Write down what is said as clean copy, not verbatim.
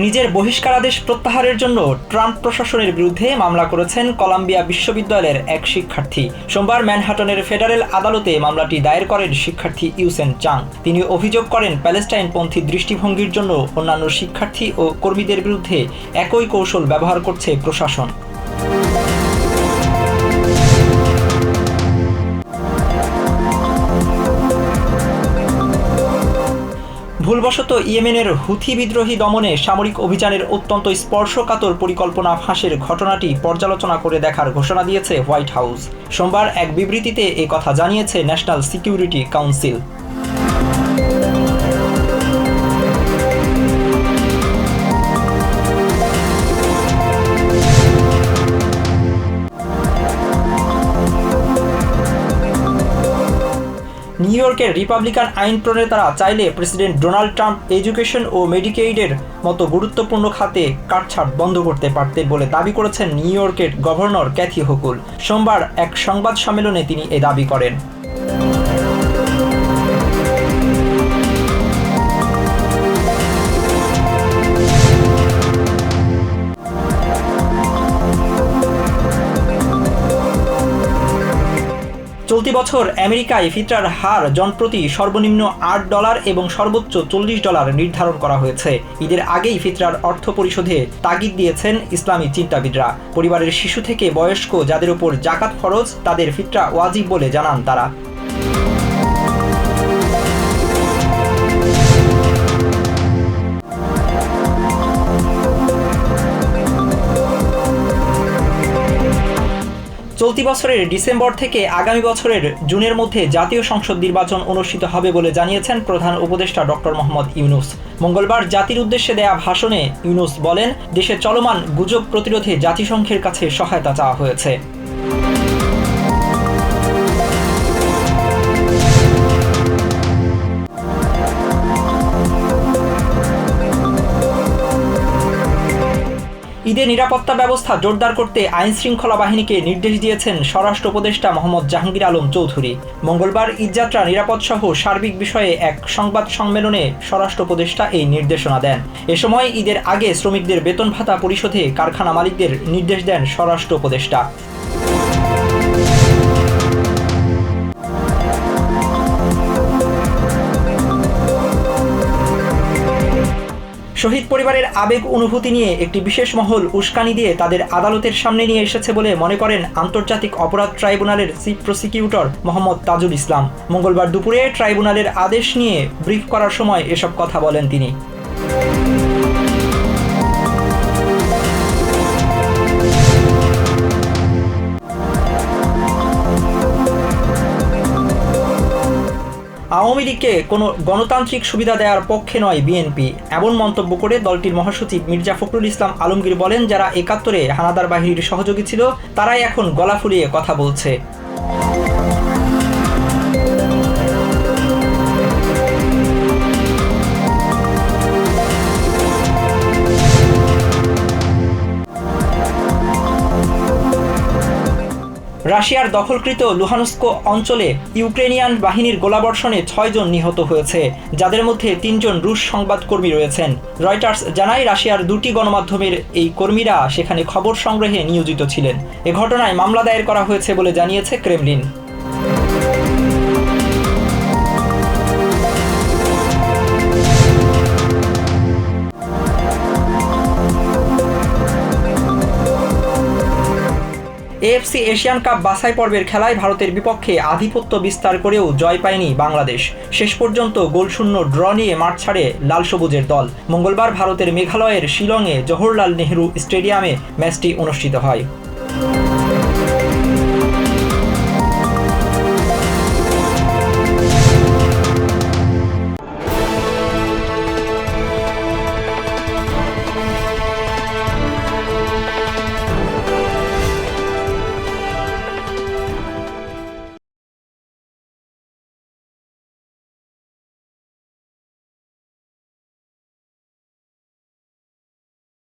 নিজের বহিষ্কারাদেশ প্রত্যাহারের জন্য ট্রাম্প প্রশাসনের বিরুদ্ধে মামলা করেছেন কলাম্বিয়া বিশ্ববিদ্যালয়ের এক শিক্ষার্থী। সোমবার ম্যানহাটনের ফেডারেল আদালতে মামলাটি দায়ের করেন শিক্ষার্থী ইউসেন চাং। তিনি অভিযোগ করেন প্যালেস্টাইনপন্থী দৃষ্টিভঙ্গির জন্য অন্যান্য শিক্ষার্থী ও কর্মীদের বিরুদ্ধে একই কৌশল ব্যবহার করছে প্রশাসন। ভুলবশত ইয়েমেনের হুথি বিদ্রোহী দমনে সামরিক অভিযানের অত্যন্ত স্পর্শকাতর পরিকল্পনা ফাঁসের ঘটনাটি পর্যালোচনা করে দেখার ঘোষণা দিয়েছে হোয়াইট হাউস। সোমবার এক বিবৃতিতে এ কথা জানিয়েছে ন্যাশনাল সিকিউরিটি কাউন্সিল। নিউ ইয়র্কের রিপাবলিকান আইন প্রণেতারা চাইলে প্রেসিডেন্ট ডোনাল্ড ট্রাম্প এডুকেশন ও মেডিকেইডের মতো গুরুত্বপূর্ণ খাতে কাটছাঁট বন্ধ করতে পারতেন বলে দাবি করেছেন নিউ ইয়র্কের গভর্নর ক্যাথি হোকুল। সোমবার এক সংবাদ সম্মেলনে তিনি এ দাবি করেন। চলতি বছর আমেরিকায় ফিতরার হার জনপ্রতি সর্বনিম্ন $8 এবং সর্বোচ্চ $40 নির্ধারণ করা হয়েছে। ঈদের আগেই ফিতরার অর্থ পরিশোধে তাগিদ দিয়েছেন ইসলামী চিন্তাবিদরা। পরিবারের শিশু থেকে বয়স্ক যাদের উপর জাকাত ফরজ তাদের ফিতরা ওয়াজিব বলে জানান তারা। চলতি বছরের ডিসেম্বর থেকে আগামী বছরের জুনের মধ্যে জাতীয় সংসদ নির্বাচন অনুষ্ঠিত হবে বলে জানিয়েছেন প্রধান উপদেষ্টা ডক্টর মোহাম্মদ ইউনূস। মঙ্গলবার জাতির উদ্দেশ্যে দেয়া ভাষণে ইউনূস বলেন, দেশে চলমান গুজব প্রতিরোধে জাতিসংঘের কাছে সহায়তা চাওয়া হয়েছে। ঈদে নিরাপত্তা ব্যবস্থা জোরদার করতে আইনশৃঙ্খলা বাহিনীকে নির্দেশ দিয়েছেন স্বরাষ্ট্র উপদেষ্টা মোহাম্মদ জাহাঙ্গীর আলম চৌধুরী। মঙ্গলবার ঈদযাত্রা নিরাপদসহ সার্বিক বিষয়ে এক সংবাদ সম্মেলনে স্বরাষ্ট্র উপদেষ্টা এই নির্দেশনা দেন। এ সময় ঈদের আগে শ্রমিকদের বেতন ভাতা পরিশোধে কারখানা মালিকদের নির্দেশ দেন স্বরাষ্ট্র উপদেষ্টা। শহীদ পরিবারের আবেগ অনুভূতি নিয়ে একটি বিশেষ মহল উস্কানি দিয়ে তাদের আদালতের সামনে নিয়ে এসেছে বলে মনে করেন আন্তর্জাতিক অপরাধ ট্রাইব্যুনালের চিফ প্রসিকিউটর মোহাম্মদ তাজুল ইসলাম। মঙ্গলবার দুপুরে ট্রাইব্যুনালের আদেশ নিয়ে ব্রিফ করার সময় এসব কথা বলেন তিনি। আওয়ামী লীগকে কোনো গণতান্ত্রিক সুবিধা দেওয়ার পক্ষে নয় বিএনপি, এমন মন্তব্য করে দলটির মহাসচিব মির্জা ফখরুল ইসলাম আলমগীর বলেন, যারা ৭১-এ হানাদার বাহিনীর সহযোগী ছিল তারাই এখন গলা ফুলিয়ে কথা বলছে। রাশিয়ার দখলকৃত লুহানস্ক অঞ্চলে ইউক্রেনিয়ান বাহিনীর গোলাবর্ষণে ৬ জন নিহত হয়েছে, যাদের মধ্যে ৩ জন রুশ সংবাদকর্মী রয়েছেন। রয়টার্স জানায়, রাশিয়ার ২টি গণমাধ্যমের এই কর্মীরা সেখানে খবর সংগ্রহে নিয়োজিত ছিলেন। এ ঘটনায় মামলা দায়ের করা হয়েছে বলে জানিয়েছে ক্রেমলিন। এএফসি এশিয়ান কাপ বাছাই পর্বের খেলায় ভারতের বিপক্ষে আধিপত্য বিস্তার করেও জয় পায়নি বাংলাদেশ। শেষ পর্যন্ত গোলশূন্য ড্র নিয়ে মাঠ ছাড়ে লাল সবুজের দল। মঙ্গলবার ভারতের মেঘালয়ের শিলংয়ে জওহরলাল নেহরু স্টেডিয়ামে ম্যাচটি অনুষ্ঠিত হয়।